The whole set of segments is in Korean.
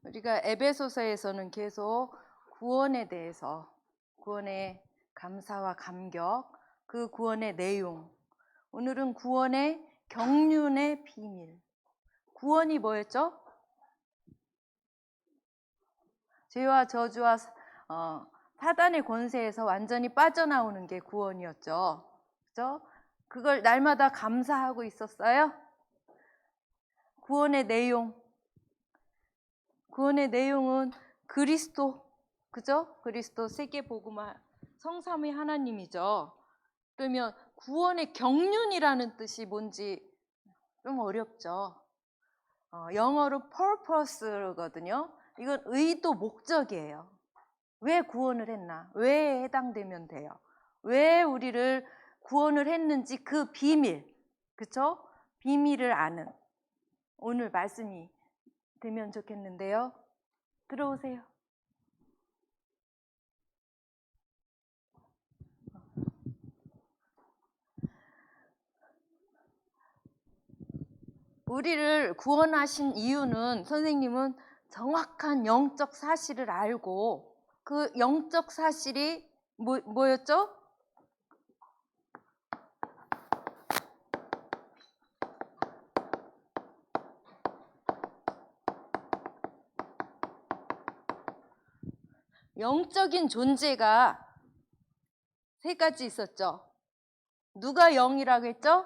우리가 에베소서에서는 계속 구원에 대해서, 구원의 감사와 감격, 그 구원의 내용, 오늘은 구원의 경륜의 비밀. 구원이 뭐였죠? 죄와 저주와 사단의 권세에서 완전히 빠져나오는 게 구원이었죠. 그죠? 그걸 날마다 감사하고 있었어요. 구원의 내용은 그리스도, 그죠? 그리스도 세계복음화 성삼위 하나님이죠. 그러면 구원의 경륜이라는 뜻이 뭔지 좀 어렵죠. 영어로 purpose거든요. 이건 의도, 목적이에요. 왜 구원을 했나? 왜 해당되면 돼요? 왜 우리를 구원을 했는지 그 비밀, 그쵸? 비밀을 아는 오늘 말씀이 되면 좋겠는데요. 들어오세요. 우리를 구원하신 이유는 선생님은 정확한 영적 사실을 알고 그 영적 사실이 뭐였죠? 영적인 존재가 세 가지 있었죠. 누가 영이라고 했죠?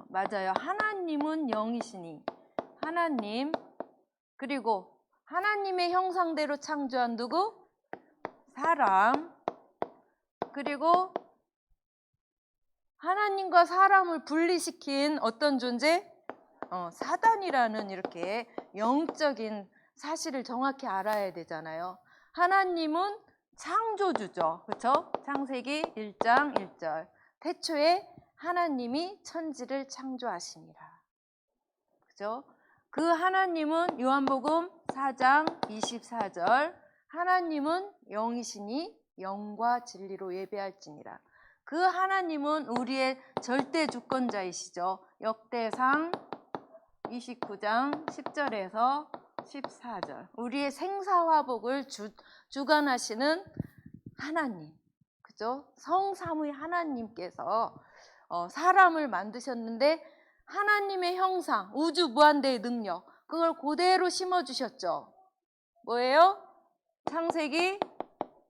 맞아요. 하나님은 영이시니 하나님, 그리고 하나님의 형상대로 창조한 누구? 사람. 그리고 하나님과 사람을 분리시킨 어떤 존재? 사단이라는 이렇게 영적인 사실을 정확히 알아야 되잖아요. 하나님은 창조주죠. 그렇죠? 창세기 1장 1절. 태초에 하나님이 천지를 창조하시니라. 그죠? 그 하나님은 요한복음 4장 24절. 하나님은 영이시니 영과 진리로 예배할지니라. 그 하나님은 우리의 절대 주권자이시죠. 역대상 29장 10절에서 14절. 우리의 생사화복을 주관하시는 하나님. 그죠? 성삼위 하나님께서 사람을 만드셨는데 하나님의 형상, 우주 무한대의 능력, 그걸 그대로 심어주셨죠. 뭐예요? 창세기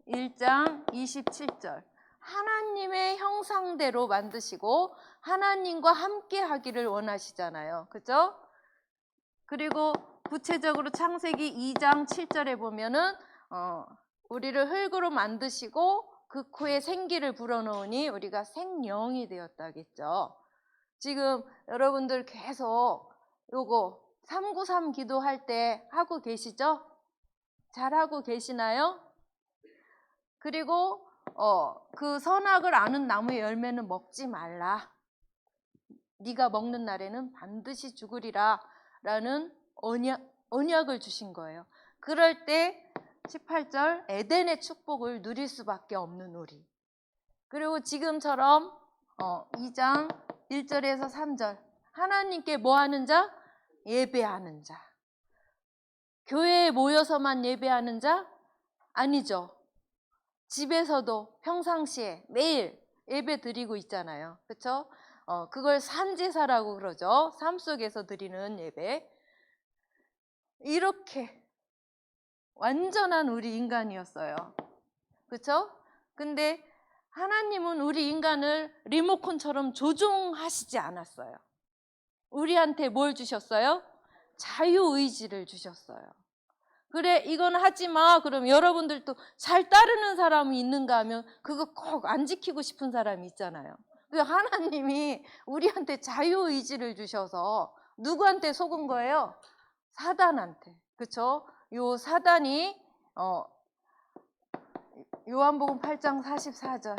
1장 27절. 하나님의 형상대로 만드시고 하나님과 함께 하기를 원하시잖아요. 그죠? 그리고 구체적으로 창세기 2장 7절에 보면은 우리를 흙으로 만드시고 그 코에 생기를 불어넣으니 우리가 생령이 되었다겠죠. 지금 여러분들 계속 요거 393 기도할 때 하고 계시죠? 잘하고 계시나요? 그리고 그 선악을 아는 나무의 열매는 먹지 말라. 네가 먹는 날에는 반드시 죽으리라 라는 언약을 주신 거예요. 그럴 때 18절 에덴의 축복을 누릴 수밖에 없는 우리. 그리고 지금처럼 2장 1절에서 3절 하나님께 뭐 하는 자? 예배하는 자. 교회에 모여서만 예배하는 자? 아니죠. 집에서도 평상시에 매일 예배 드리고 있잖아요. 그렇죠? 그걸 산제사라고 그러죠. 삶 속에서 드리는 예배. 이렇게 완전한 우리 인간이었어요. 그렇죠? 근데 하나님은 우리 인간을 리모컨처럼 조종하시지 않았어요. 우리한테 뭘 주셨어요? 자유의지를 주셨어요. 그래, 이건 하지 마. 그럼 여러분들도 잘 따르는 사람이 있는가 하면 그거 꼭 안 지키고 싶은 사람이 있잖아요. 그래서 하나님이 우리한테 자유의지를 주셔서 누구한테 속은 거예요? 사단한테. 그렇죠? 요 사단이 요한복음 8장 44절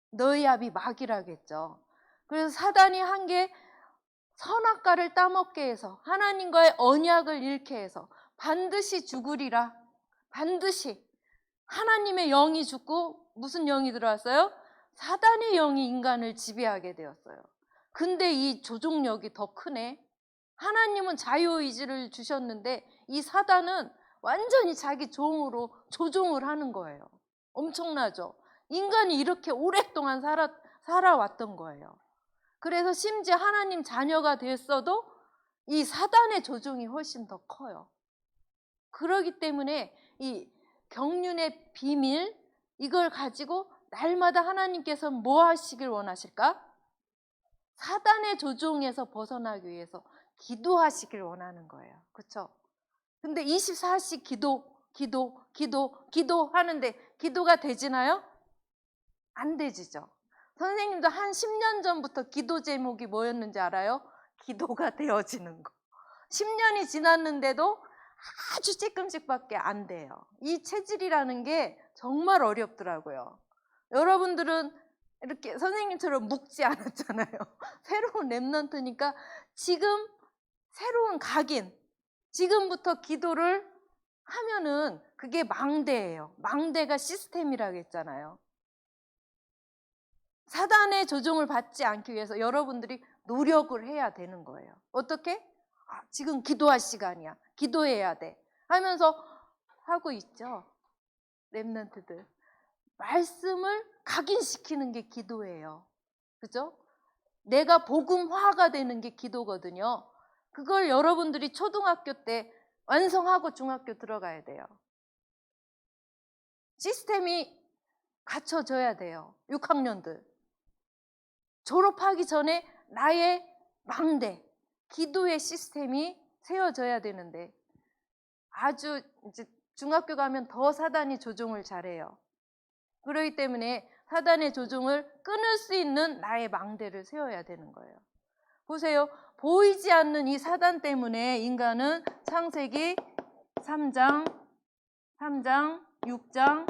너희 아비 마귀라겠죠. 그래서 사단이 한 게 선악과를 따먹게 해서 하나님과의 언약을 잃게 해서 반드시 죽으리라. 반드시. 하나님의 영이 죽고 무슨 영이 들어왔어요? 사단의 영이 인간을 지배하게 되었어요. 근데 이 조종력이 더 크네. 하나님은 자유의지를 주셨는데 이 사단은 완전히 자기 종으로 조종을 하는 거예요. 엄청나죠? 인간이 이렇게 오랫동안 살아왔던 거예요. 그래서 심지어 하나님 자녀가 됐어도 이 사단의 조종이 훨씬 더 커요. 그러기 때문에 이 경륜의 비밀, 이걸 가지고 날마다 하나님께서 뭐 하시길 원하실까? 사단의 조종에서 벗어나기 위해서 기도하시길 원하는 거예요. 그렇죠? 근데 24시 기도하는데 기도가 되지나요? 안 되지죠. 선생님도 한 10년 전부터 기도 제목이 뭐였는지 알아요? 기도가 되어지는 거. 10년이 지났는데도 아주 조금씩밖에 안 돼요. 이 체질이라는 게 정말 어렵더라고요. 여러분들은 이렇게 선생님처럼 묵지 않았잖아요. 새로운 랩넌트니까 지금 새로운 각인, 지금부터 기도를 하면은 그게 망대예요. 망대가 시스템이라고 했잖아요. 사단의 조종을 받지 않기 위해서 여러분들이 노력을 해야 되는 거예요. 어떻게? 지금 기도할 시간이야. 기도해야 돼. 하면서 하고 있죠. 랩넌트들. 말씀을 각인시키는 게 기도예요. 그죠? 내가 복음화가 되는 게 기도거든요. 그걸 여러분들이 초등학교 때 완성하고 중학교 들어가야 돼요. 시스템이 갖춰져야 돼요. 6학년들. 졸업하기 전에 나의 망대, 기도의 시스템이 세워져야 되는데 아주 이제 중학교 가면 더 사단이 조종을 잘해요. 그렇기 때문에 사단의 조종을 끊을 수 있는 나의 망대를 세워야 되는 거예요. 보세요. 보이지 않는 이 사단 때문에 인간은 창세기 3장, 6장,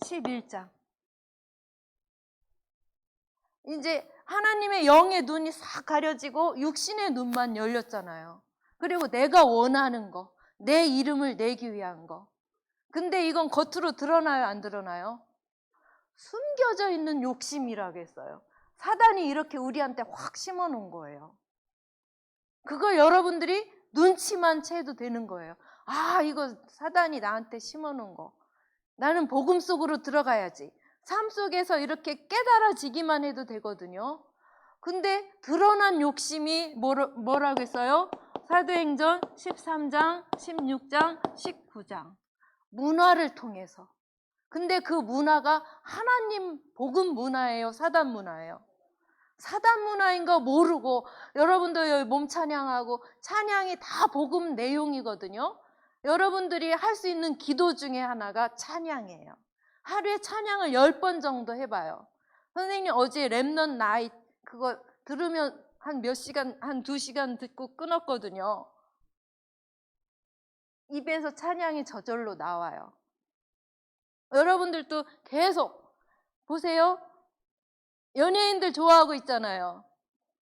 11장. 이제 하나님의 영의 눈이 싹 가려지고 육신의 눈만 열렸잖아요. 그리고 내가 원하는 거, 내 이름을 내기 위한 거. 근데 이건 겉으로 드러나요, 안 드러나요? 숨겨져 있는 욕심이라고 했어요. 사단이 이렇게 우리한테 확 심어놓은 거예요. 그걸 여러분들이 눈치만 채도 되는 거예요. 이거 사단이 나한테 심어놓은 거. 나는 복음 속으로 들어가야지. 삶 속에서 이렇게 깨달아지기만 해도 되거든요. 근데 드러난 욕심이 뭐라고 했어요? 사도행전 13장, 16장, 19장. 문화를 통해서. 근데 그 문화가 하나님 복음 문화예요? 사단 문화예요? 사단 문화인 거 모르고 여러분들 여기 몸 찬양하고 찬양이 다 복음 내용이거든요. 여러분들이 할 수 있는 기도 중에 하나가 찬양이에요. 하루에 찬양을 10번 정도 해봐요. 선생님 어제 랩넌 나잇 그거 들으면 한 몇 시간, 한 2시간 듣고 끊었거든요. 입에서 찬양이 저절로 나와요. 여러분들도 계속 보세요. 연예인들 좋아하고 있잖아요.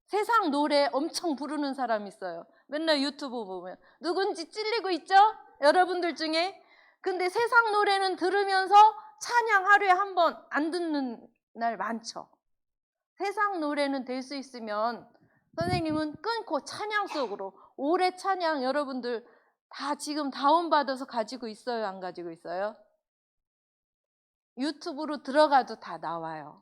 세상 노래 엄청 부르는 사람 있어요. 맨날 유튜브 보면 누군지 찔리고 있죠? 여러분들 중에. 근데 세상 노래는 들으면서 찬양 하루에 한 번 안 듣는 날 많죠. 세상 노래는 될 수 있으면 선생님은 끊고 찬양 속으로 올해 찬양 여러분들 다 지금 다운받아서 가지고 있어요? 안 가지고 있어요? 유튜브로 들어가도 다 나와요.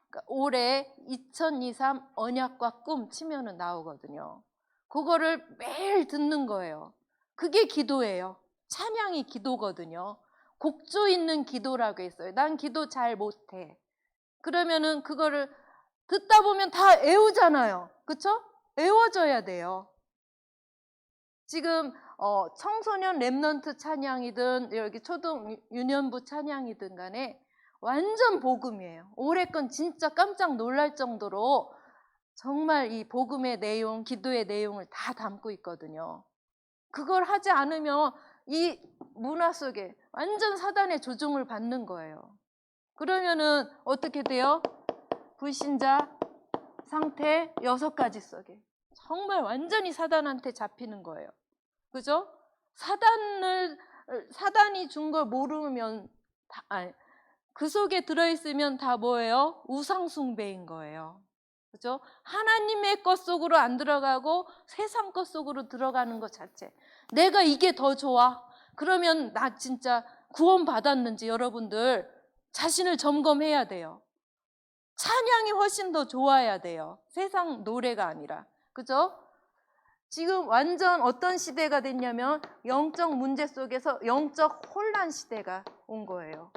그러니까 올해 2023 언약과 꿈 치면은 나오거든요. 그거를 매일 듣는 거예요. 그게 기도예요. 찬양이 기도거든요. 곡조 있는 기도라고 했어요. 난 기도 잘 못해. 그러면은 그거를 듣다 보면 다 외우잖아요. 그쵸? 외워져야 돼요. 지금 청소년 랩넌트 찬양이든 여기 초등 유년부 찬양이든 간에 완전 복음이에요. 올해 건 진짜 깜짝 놀랄 정도로 정말 이 복음의 내용, 기도의 내용을 다 담고 있거든요. 그걸 하지 않으면 이 문화 속에 완전 사단의 조종을 받는 거예요. 그러면은 어떻게 돼요? 불신자 상태 6가지 속에 정말 완전히 사단한테 잡히는 거예요. 그죠? 사단이 준 걸 모르면 그 속에 들어있으면 다 뭐예요? 우상숭배인 거예요. 그죠? 하나님의 것 속으로 안 들어가고 세상 것 속으로 들어가는 것 자체. 내가 이게 더 좋아. 그러면 나 진짜 구원 받았는지 여러분들 자신을 점검해야 돼요. 찬양이 훨씬 더 좋아야 돼요. 세상 노래가 아니라. 그죠? 지금 완전 어떤 시대가 됐냐면 영적 문제 속에서 영적 혼란 시대가 온 거예요.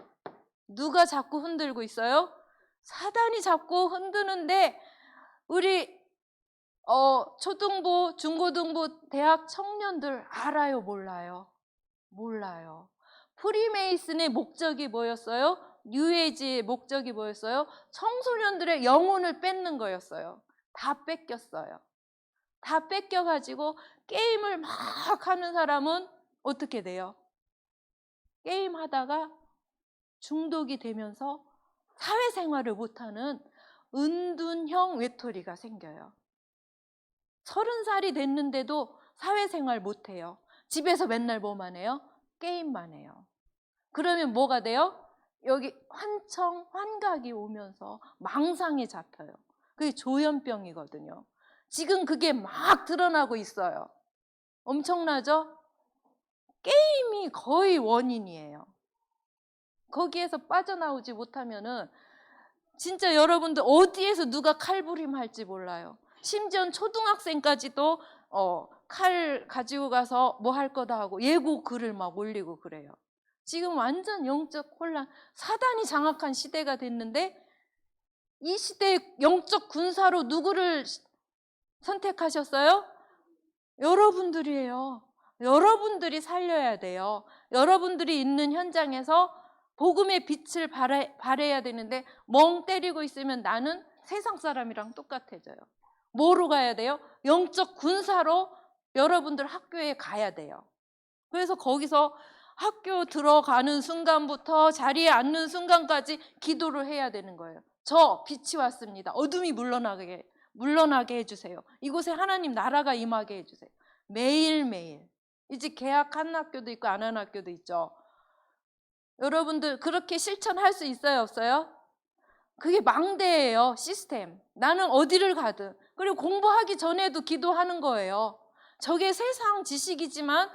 누가 자꾸 흔들고 있어요? 사단이 자꾸 흔드는데 우리 초등부, 중고등부, 대학 청년들 알아요? 몰라요? 몰라요. 프리메이슨의 목적이 뭐였어요? 뉴에이지의 목적이 뭐였어요? 청소년들의 영혼을 뺏는 거였어요. 다 뺏겼어요. 다 뺏겨가지고 게임을 막 하는 사람은 어떻게 돼요? 게임하다가 중독이 되면서 사회생활을 못하는 은둔형 외톨이가 생겨요. 30살이 됐는데도 사회생활 못해요. 집에서 맨날 뭐만 해요? 게임만 해요. 그러면 뭐가 돼요? 여기 환각이 오면서 망상에 잡혀요. 그게 조현병이거든요. 지금 그게 막 드러나고 있어요. 엄청나죠? 게임이 거의 원인이에요. 거기에서 빠져나오지 못하면은 진짜 여러분들 어디에서 누가 칼부림할지 몰라요. 심지어 초등학생까지도 칼 가지고 가서 뭐 할 거다 하고 예고 글을 막 올리고 그래요. 지금 완전 영적 혼란, 사단이 장악한 시대가 됐는데 이 시대의 영적 군사로 누구를 선택하셨어요? 여러분들이에요. 여러분들이 살려야 돼요. 여러분들이 있는 현장에서 복음의 빛을 발해야 되는데 멍 때리고 있으면 나는 세상 사람이랑 똑같아져요. 뭐로 가야 돼요? 영적 군사로 여러분들 학교에 가야 돼요. 그래서 거기서 학교 들어가는 순간부터 자리에 앉는 순간까지 기도를 해야 되는 거예요. 저 빛이 왔습니다. 어둠이 물러나게 해주세요. 이곳에 하나님 나라가 임하게 해주세요. 매일매일. 이제 개학한 학교도 있고 안 한 학교도 있죠. 여러분들 그렇게 실천할 수 있어요? 없어요? 그게 망대예요. 시스템. 나는 어디를 가든. 그리고 공부하기 전에도 기도하는 거예요. 저게 세상 지식이지만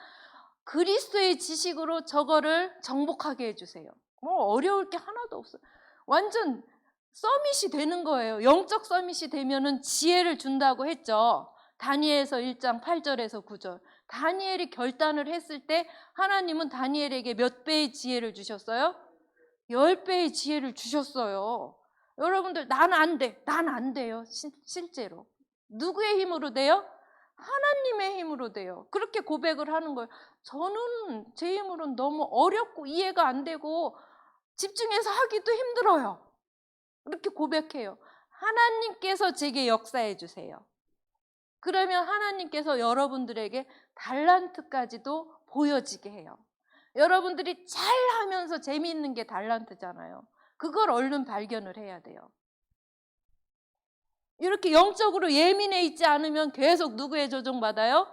그리스도의 지식으로 저거를 정복하게 해주세요. 뭐 어려울 게 하나도 없어요. 완전 서밋이 되는 거예요. 영적 서밋이 되면은 지혜를 준다고 했죠. 다니엘서 1장 8절에서 9절. 다니엘이 결단을 했을 때 하나님은 다니엘에게 몇 배의 지혜를 주셨어요? 10배의 지혜를 주셨어요. 여러분들 난 안 돼. 난 안 돼요. 실제로. 누구의 힘으로 돼요? 하나님의 힘으로 돼요. 그렇게 고백을 하는 거예요. 저는 제 힘으로는 너무 어렵고 이해가 안 되고 집중해서 하기도 힘들어요. 이렇게 고백해요. 하나님께서 제게 역사해 주세요. 그러면 하나님께서 여러분들에게 달란트까지도 보여지게 해요. 여러분들이 잘하면서 재미있는 게 달란트잖아요. 그걸 얼른 발견을 해야 돼요. 이렇게 영적으로 예민해 있지 않으면 계속 누구의 조종받아요?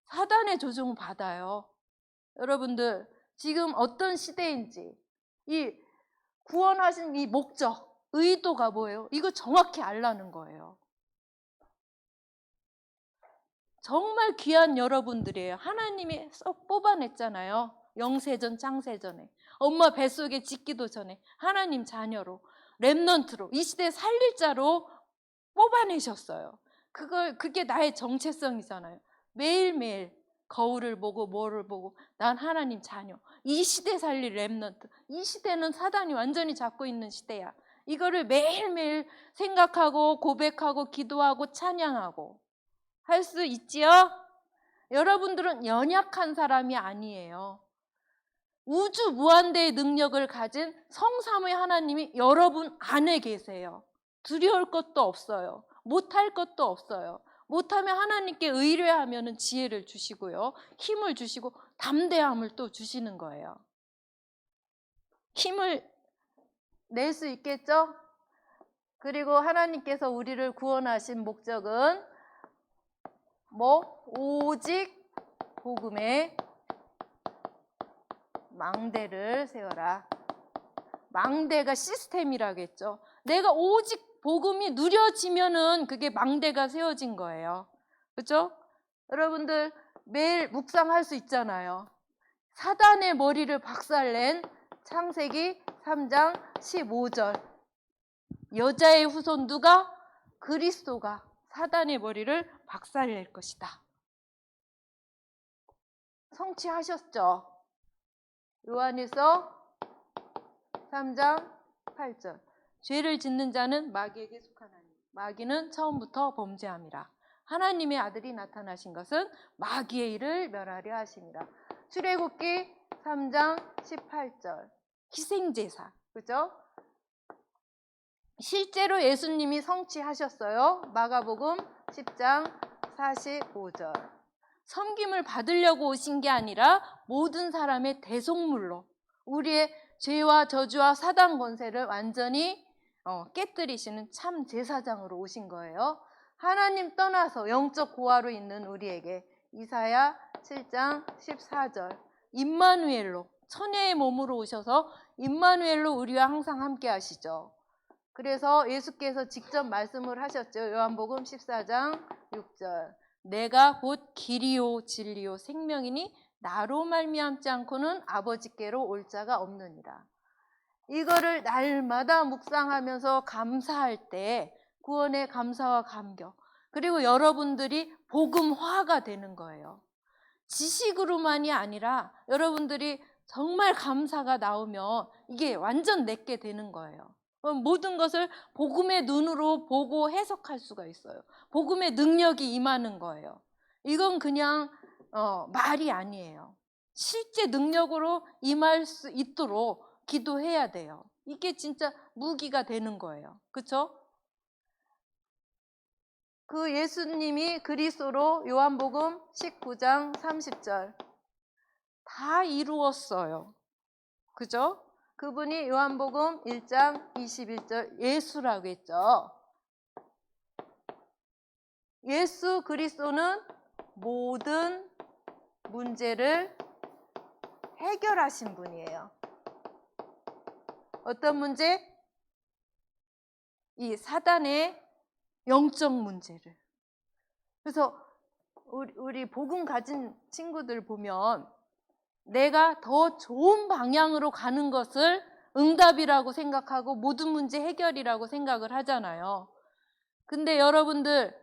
사단의 조종받아요. 여러분들 지금 어떤 시대인지 이 구원하신 이 목적, 의도가 뭐예요? 이거 정확히 알라는 거예요. 정말 귀한 여러분들이에요. 하나님이 쏙 뽑아냈잖아요. 영세전 창세전에 엄마 뱃속에 짓기도 전에 하나님 자녀로 렘넌트로 이 시대 살릴 자로 뽑아내셨어요. 그게 나의 정체성이잖아요. 매일매일 거울을 보고 뭐를 보고 난 하나님 자녀. 이 시대 살릴 렘넌트. 이 시대는 사단이 완전히 잡고 있는 시대야. 이거를 매일매일 생각하고 고백하고 기도하고 찬양하고 할 수 있지요? 여러분들은 연약한 사람이 아니에요. 우주 무한대의 능력을 가진 성삼위 하나님이 여러분 안에 계세요. 두려울 것도 없어요. 못할 것도 없어요. 못하면 하나님께 의뢰하면 지혜를 주시고요. 힘을 주시고 담대함을 또 주시는 거예요. 힘을 낼 수 있겠죠? 그리고 하나님께서 우리를 구원하신 목적은 오직 복음의 망대를 세워라. 망대가 시스템이라고 했죠. 내가 오직 복음이 누려지면은 그게 망대가 세워진 거예요. 그렇죠? 여러분들 매일 묵상할 수 있잖아요. 사단의 머리를 박살낸 창세기 3장 15절. 여자의 후손 누가? 그리스도가 사단의 머리를 박살낼 것이다. 성취하셨죠? 요한일서 3장 8절. 죄를 짓는 자는 마귀에게 속하나니 마귀는 처음부터 범죄함이라. 하나님의 아들이 나타나신 것은 마귀의 일을 멸하려 하심이라. 출애굽기 3장 18절. 희생제사. 그죠? 실제로 예수님이 성취하셨어요. 마가복음 10장 45절. 섬김을 받으려고 오신 게 아니라 모든 사람의 대속물로 우리의 죄와 저주와 사단 권세를 완전히 깨뜨리시는 참 제사장으로 오신 거예요. 하나님 떠나서 영적 고아로 있는 우리에게 이사야 7장 14절. 임마누엘로 처녀의 몸으로 오셔서 임마누엘로 우리와 항상 함께 하시죠. 그래서 예수께서 직접 말씀을 하셨죠. 요한복음 14장 6절. 내가 곧 길이요 진리요 생명이니 나로 말미암지 않고는 아버지께로 올 자가 없느니라. 이거를 날마다 묵상하면서 감사할 때 구원의 감사와 감격, 그리고 여러분들이 복음화가 되는 거예요. 지식으로만이 아니라 여러분들이 정말 감사가 나오면 이게 완전 내게 되는 거예요. 모든 것을 복음의 눈으로 보고 해석할 수가 있어요. 복음의 능력이 임하는 거예요. 이건 그냥 말이 아니에요. 실제 능력으로 임할 수 있도록 기도해야 돼요. 이게 진짜 무기가 되는 거예요. 그렇죠? 그 예수님이 그리스도로 요한복음 19장 30절 다 이루었어요. 그죠? 그분이 요한복음 1장 21절 예수라고 했죠. 예수 그리스도는 모든 문제를 해결하신 분이에요. 어떤 문제? 이 사단의 영적 문제를. 그래서 우리 복음 가진 친구들 보면 내가 더 좋은 방향으로 가는 것을 응답이라고 생각하고 모든 문제 해결이라고 생각을 하잖아요. 근데 여러분들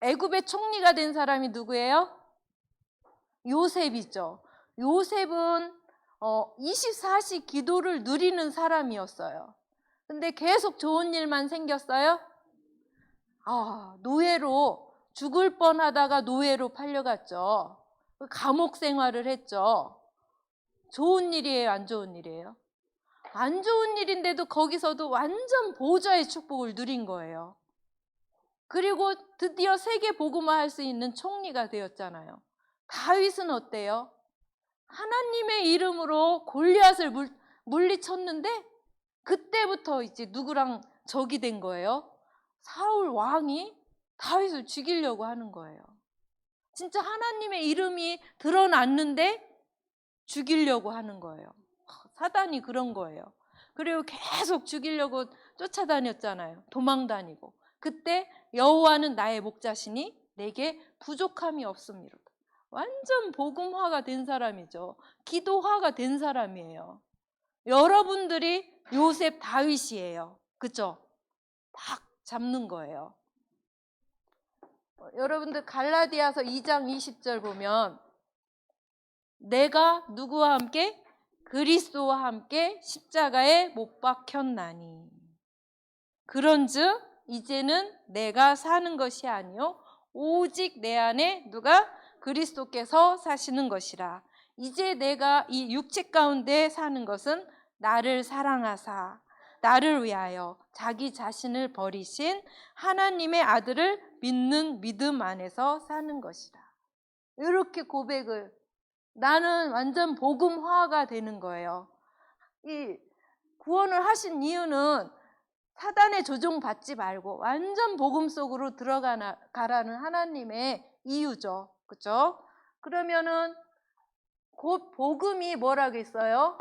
애굽의 총리가 된 사람이 누구예요? 요셉이죠. 요셉은 24시 기도를 누리는 사람이었어요. 근데 계속 좋은 일만 생겼어요? 노예로 죽을 뻔하다가 노예로 팔려갔죠. 감옥 생활을 했죠. 좋은 일이에요, 안 좋은 일이에요? 안 좋은 일인데도 거기서도 완전 보좌의 축복을 누린 거예요. 그리고 드디어 세계 복음화할 수 있는 총리가 되었잖아요. 다윗은 어때요? 하나님의 이름으로 골리앗을 물리쳤는데 그때부터 이제 누구랑 적이 된 거예요? 사울 왕이 다윗을 죽이려고 하는 거예요. 진짜 하나님의 이름이 드러났는데 죽이려고 하는 거예요. 사단이 그런 거예요. 그리고 계속 죽이려고 쫓아다녔잖아요. 도망다니고. 그때 여호와는 나의 목자시니 내게 부족함이 없음이로다. 완전 복음화가 된 사람이죠. 기도화가 된 사람이에요. 여러분들이 요셉 다윗이에요. 그죠? 딱 잡는 거예요. 여러분들 갈라디아서 2장 20절 보면 내가 누구와 함께? 그리스도와 함께 십자가에 못 박혔나니 그런즉 이제는 내가 사는 것이 아니요 오직 내 안에 누가? 그리스도께서 사시는 것이라. 이제 내가 이 육체 가운데 사는 것은 나를 사랑하사 나를 위하여 자기 자신을 버리신 하나님의 아들을 믿는 믿음 안에서 사는 것이다. 이렇게 고백을, 나는 완전 복음화가 되는 거예요. 이 구원을 하신 이유는 사단의 조종 받지 말고 완전 복음 속으로 들어가라는 하나님의 이유죠. 그렇죠? 그러면은 곧 복음이 뭐라고 했어요?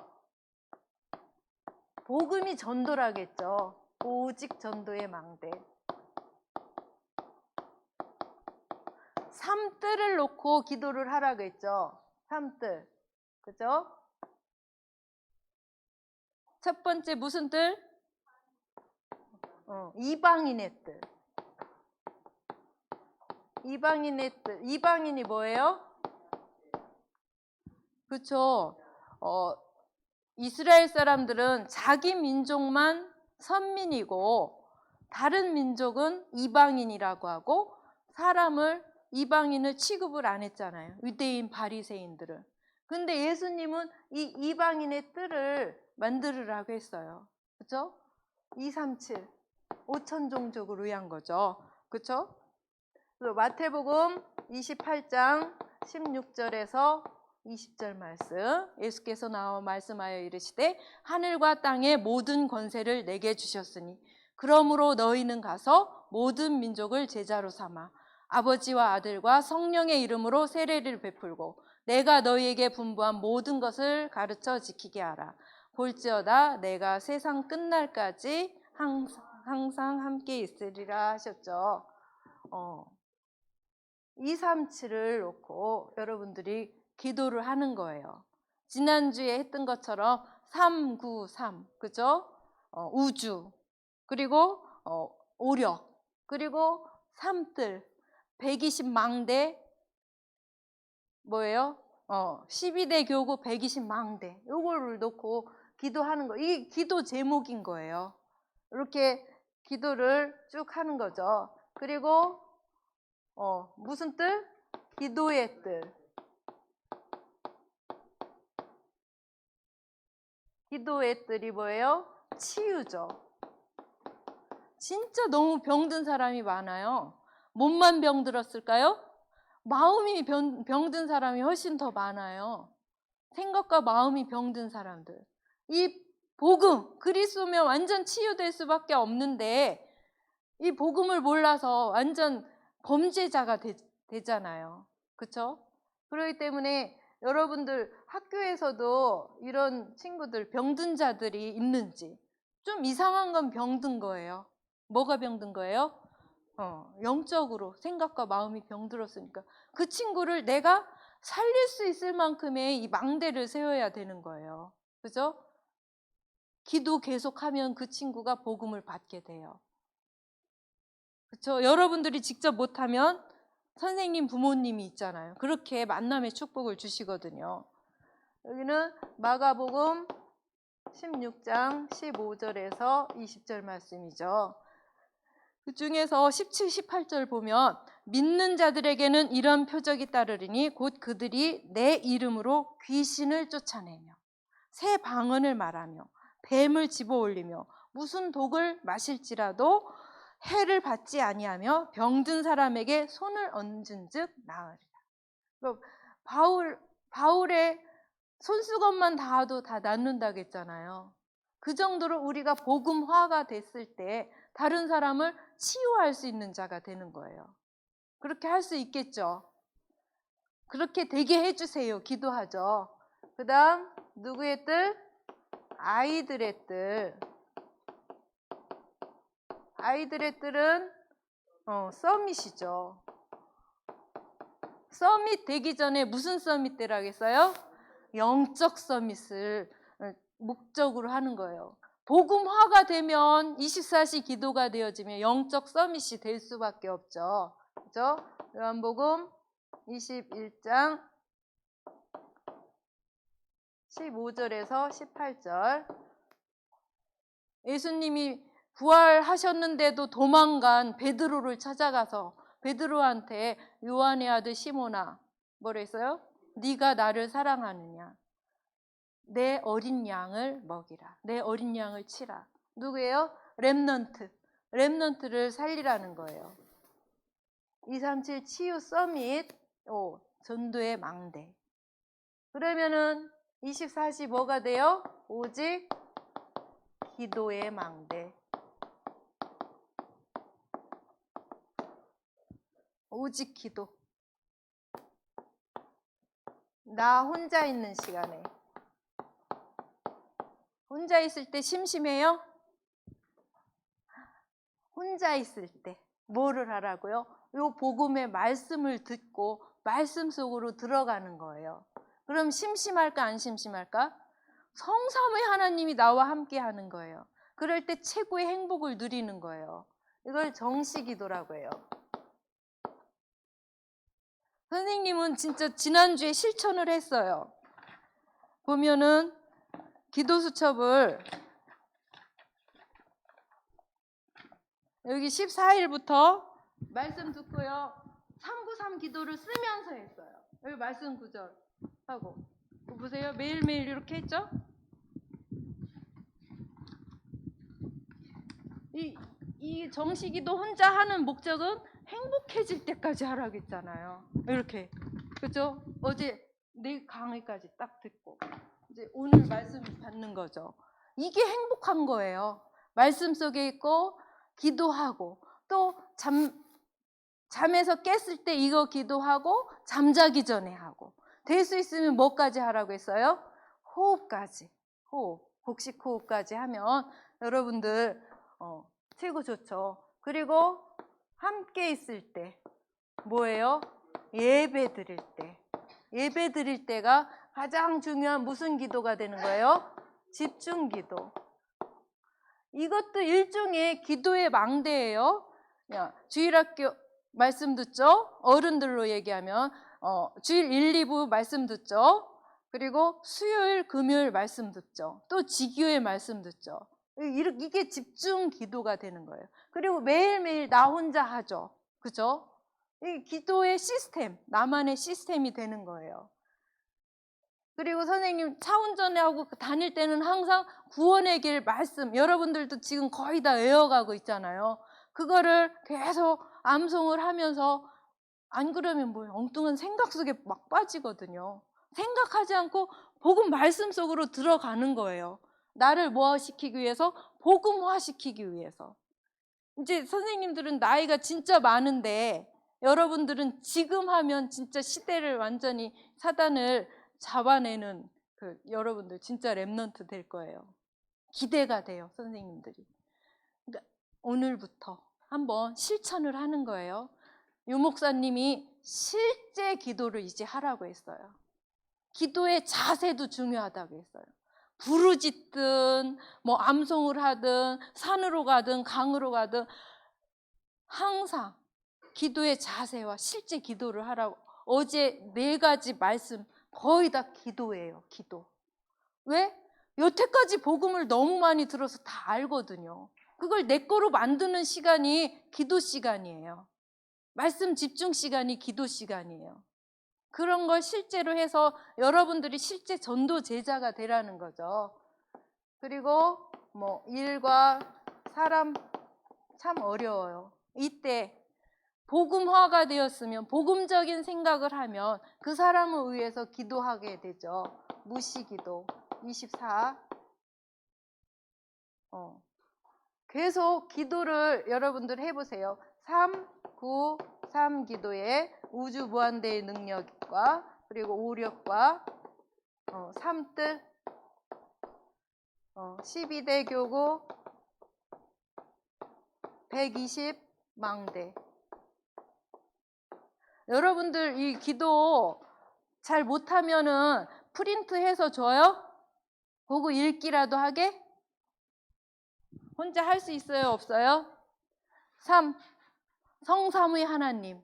복음이 전도라겠죠. 오직 전도의 망대. 삼뜰을 놓고 기도를 하라고 했죠. 삼뜰. 그죠? 첫 번째 무슨 뜰? 이방인의 뜰. 이방인의 뜰. 이방인이 뭐예요? 그렇죠. 이스라엘 사람들은 자기 민족만 선민이고 다른 민족은 이방인이라고 하고 이방인을 취급을 안 했잖아요. 유대인 바리새인들은. 근데 예수님은 이 이방인의 뜰을 만들으라고 했어요. 그렇죠? 237 5천 종족을 위한 거죠. 그렇죠? 마태복음 28장 16절에서 20절 말씀. 예수께서 나와 말씀하여 이르시되 하늘과 땅의 모든 권세를 내게 주셨으니 그러므로 너희는 가서 모든 민족을 제자로 삼아 아버지와 아들과 성령의 이름으로 세례를 베풀고 내가 너희에게 분부한 모든 것을 가르쳐 지키게 하라. 볼지어다 내가 세상 끝날까지 항상 함께 있으리라 하셨죠. 237을 놓고 여러분들이 기도를 하는 거예요. 지난주에 했던 것처럼 393, 그죠? 우주, 그리고 오력, 그리고 삼뜰, 120망대, 뭐예요? 12대 교구 120망대, 요거를 놓고 기도하는 거. 이게 기도 제목인 거예요. 이렇게 기도를 쭉 하는 거죠. 그리고 무슨 뜰? 기도의 뜰. 기도의 뜰이 뭐예요? 치유죠. 진짜 너무 병든 사람이 많아요. 몸만 병들었을까요? 마음이 병든 사람이 훨씬 더 많아요. 생각과 마음이 병든 사람들. 이 복음, 그리스도면 완전 치유될 수밖에 없는데 이 복음을 몰라서 완전 범죄자가 되잖아요. 그렇죠? 그렇기 때문에 여러분들 학교에서도 이런 친구들, 병든 자들이 있는지 좀 이상한 건 병든 거예요. 뭐가 병든 거예요? 영적으로 생각과 마음이 병들었으니까 그 친구를 내가 살릴 수 있을 만큼의 이 망대를 세워야 되는 거예요. 그죠? 기도 계속하면 그 친구가 복음을 받게 돼요. 그렇죠? 여러분들이 직접 못하면 선생님, 부모님이 있잖아요. 그렇게 만남의 축복을 주시거든요. 여기는 마가복음 16장 15절에서 20절 말씀이죠. 그 중에서 17, 18절 보면 믿는 자들에게는 이런 표적이 따르리니 곧 그들이 내 이름으로 귀신을 쫓아내며 새 방언을 말하며 뱀을 집어올리며 무슨 독을 마실지라도 해를 받지 아니하며 병든 사람에게 손을 얹은즉 나으리라. 바울의 손수건만 닿아도 다 낫는다고 했잖아요. 그 정도로 우리가 복음화가 됐을 때 다른 사람을 치유할 수 있는 자가 되는 거예요. 그렇게 할 수 있겠죠. 그렇게 되게 해주세요. 기도하죠. 그 다음 누구의 뜰? 아이들의 뜰. 아이들의 뜰은 서밋이죠. 서밋 되기 전에 무슨 서밋 때라겠어요? 영적 서밋을 목적으로 하는 거예요. 복음화가 되면 24시 기도가 되어지면 영적 서밋이 될 수밖에 없죠. 그죠? 요한복음 21장 15절에서 18절. 예수님이 부활하셨는데도 도망간 베드로를 찾아가서 베드로한테 요한의 아들 시몬아, 뭐라 했어요? 네가 나를 사랑하느냐? 내 어린 양을 먹이라. 내 어린 양을 치라. 누구예요? 렘넌트를 살리라는 거예요. 237 치유 서밋, 전도의 망대. 그러면은 24시 뭐가 돼요? 오직 기도의 망대. 오직 기도. 나 혼자 있는 시간에. 혼자 있을 때 심심해요? 혼자 있을 때 뭐를 하라고요? 요 복음의 말씀을 듣고 말씀 속으로 들어가는 거예요. 그럼 심심할까 안 심심할까? 성삼위 하나님이 나와 함께 하는 거예요. 그럴 때 최고의 행복을 누리는 거예요. 이걸 정시기도라고 해요. 선생님은 진짜 지난주에 실천을 했어요. 보면은 기도수첩을 여기 14일부터 말씀 듣고요. 393 기도를 쓰면서 했어요. 여기 말씀 구절 하고. 보세요. 매일매일 이렇게 했죠? 이 정시기도 혼자 하는 목적은 행복해질 때까지 하라고 했잖아요. 이렇게. 그죠? 어제 내 강의까지 딱 듣고 이제 오늘 말씀 받는 거죠. 이게 행복한 거예요. 말씀 속에 있고 기도하고 또 잠에서 깼을 때 이거 기도하고 잠자기 전에 하고 될 수 있으면 뭐까지 하라고 했어요? 호흡까지. 호흡. 복식 호흡까지 하면 여러분들 최고 좋죠. 그리고 함께 있을 때 뭐예요? 예배 드릴 때. 예배 드릴 때가 가장 중요한 무슨 기도가 되는 거예요? 집중 기도. 이것도 일종의 기도의 망대예요. 주일학교 말씀 듣죠? 어른들로 얘기하면 주일 1, 2부 말씀 듣죠? 그리고 수요일, 금요일 말씀 듣죠? 또 지교회 말씀 듣죠? 이게 집중 기도가 되는 거예요. 그리고 매일매일 나 혼자 하죠. 그죠? 이 기도의 시스템, 나만의 시스템이 되는 거예요. 그리고 선생님 차 운전하고 다닐 때는 항상 구원의 길 말씀, 여러분들도 지금 거의 다 외워가고 있잖아요. 그거를 계속 암송을 하면서 안 그러면 뭐 엉뚱한 생각 속에 막 빠지거든요. 생각하지 않고 복음 말씀 속으로 들어가는 거예요. 나를 뭐시키기 위해서? 복음화시키기 위해서. 이제 선생님들은 나이가 진짜 많은데 여러분들은 지금 하면 진짜 시대를 완전히 사단을 잡아내는 여러분들 진짜 랩넌트 될 거예요. 기대가 돼요, 선생님들이. 그러니까 오늘부터 한번 실천을 하는 거예요. 유 목사님이 실제 기도를 이제 하라고 했어요. 기도의 자세도 중요하다고 했어요. 부르짖든 뭐 암송을 하든 산으로 가든 강으로 가든 항상 기도의 자세와 실제 기도를 하라고. 어제 4가지 말씀 거의 다 기도예요. 기도. 왜? 여태까지 복음을 너무 많이 들어서 다 알거든요. 그걸 내 거로 만드는 시간이 기도 시간이에요. 말씀 집중 시간이 기도 시간이에요. 그런 걸 실제로 해서 여러분들이 실제 전도 제자가 되라는 거죠. 그리고 뭐 일과 사람 참 어려워요. 이때 복음화가 되었으면 복음적인 생각을 하면 그 사람을 위해서 기도하게 되죠. 무시기도 24. 계속 기도를 여러분들 해보세요. 3, 9, 3 기도에 우주 무한대의 능력과 그리고 오력과 3뜻 12대 교구 120 망대. 여러분들 이 기도 잘 못하면은 프린트해서 줘요? 보고 읽기라도 하게? 혼자 할 수 있어요? 없어요? 3. 성삼위 하나님.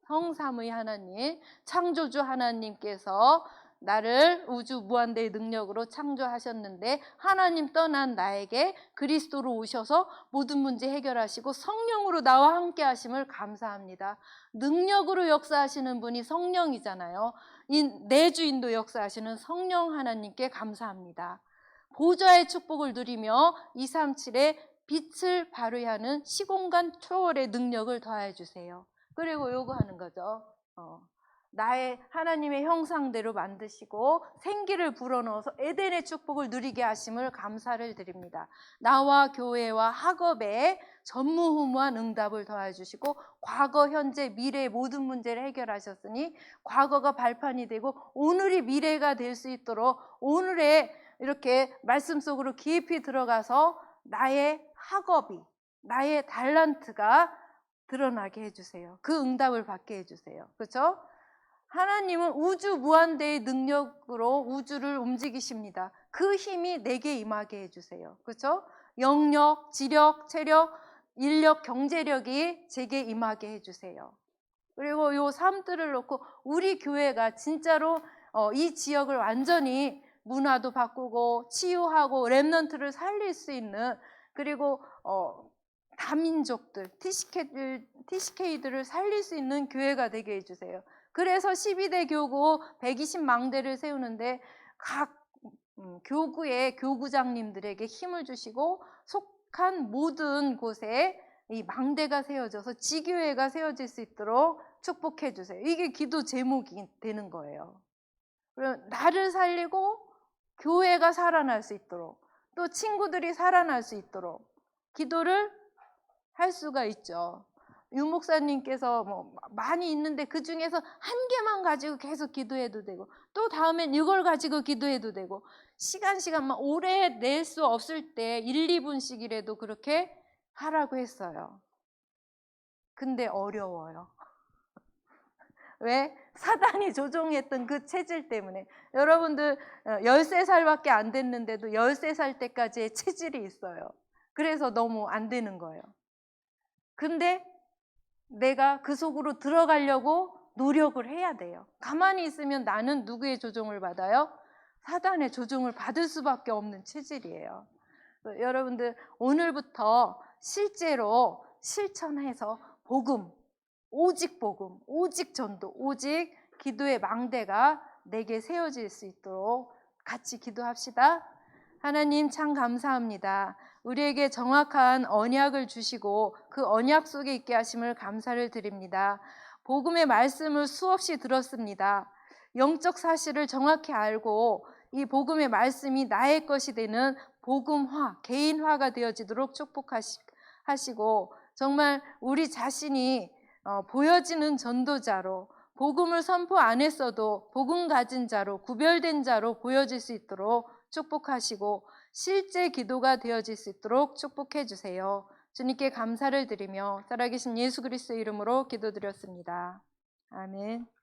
성삼위 하나님. 창조주 하나님께서 나를 우주 무한대의 능력으로 창조하셨는데 하나님 떠난 나에게 그리스도로 오셔서 모든 문제 해결하시고 성령으로 나와 함께 하심을 감사합니다. 능력으로 역사하시는 분이 성령이잖아요. 내주인도 역사하시는 성령 하나님께 감사합니다. 보좌의 축복을 누리며 237의 빛을 발휘하는 시공간 초월의 능력을 더해 주세요. 그리고 요거 하는 거죠. 나의 하나님의 형상대로 만드시고 생기를 불어넣어서 에덴의 축복을 누리게 하심을 감사를 드립니다. 나와 교회와 학업에 전무후무한 응답을 더해 주시고 과거, 현재, 미래의 모든 문제를 해결하셨으니 과거가 발판이 되고 오늘이 미래가 될 수 있도록 오늘의 이렇게 말씀 속으로 깊이 들어가서 나의 학업이, 나의 달란트가 드러나게 해주세요. 그 응답을 받게 해주세요. 그렇죠? 하나님은 우주 무한대의 능력으로 우주를 움직이십니다. 그 힘이 내게 임하게 해주세요. 그렇죠? 영력, 지력, 체력, 인력, 경제력이 제게 임하게 해주세요. 그리고 요 삶들을 놓고 우리 교회가 진짜로 이 지역을 완전히 문화도 바꾸고 치유하고 렘넌트를 살릴 수 있는, 그리고 다민족들, TCK들을 살릴 수 있는 교회가 되게 해주세요. 그래서 12대 교구 120망대를 세우는데 각 교구의 교구장님들에게 힘을 주시고 속한 모든 곳에 이 망대가 세워져서 지교회가 세워질 수 있도록 축복해 주세요. 이게 기도 제목이 되는 거예요. 그럼 나를 살리고 교회가 살아날 수 있도록, 또 친구들이 살아날 수 있도록 기도를 할 수가 있죠. 유 목사님께서 뭐 많이 있는데 그 중에서 한 개만 가지고 계속 기도해도 되고, 또 다음엔 이걸 가지고 기도해도 되고, 시간만 오래 낼 수 없을 때 1, 2분씩이라도 그렇게 하라고 했어요. 근데 어려워요. 왜? 사단이 조종했던 그 체질 때문에. 여러분들 13살밖에 안 됐는데도 13살 때까지의 체질이 있어요. 그래서 너무 안 되는 거예요. 근데 내가 그 속으로 들어가려고 노력을 해야 돼요. 가만히 있으면 나는 누구의 조종을 받아요? 사단의 조종을 받을 수밖에 없는 체질이에요. 여러분들 오늘부터 실제로 실천해서 복음, 오직 전도, 오직 기도의 망대가 내게 세워질 수 있도록 같이 기도합시다. 하나님 참 감사합니다. 우리에게 정확한 언약을 주시고 그 언약 속에 있게 하심을 감사를 드립니다. 복음의 말씀을 수없이 들었습니다. 영적 사실을 정확히 알고 이 복음의 말씀이 나의 것이 되는 복음화, 개인화가 되어지도록 축복하시고, 정말 우리 자신이 보여지는 전도자로, 복음을 선포 안 했어도 복음 가진 자로, 구별된 자로 보여질 수 있도록 축복하시고 실제 기도가 되어질 수 있도록 축복해 주세요. 주님께 감사를 드리며 살아계신 예수 그리스도의 이름으로 기도드렸습니다. 아멘.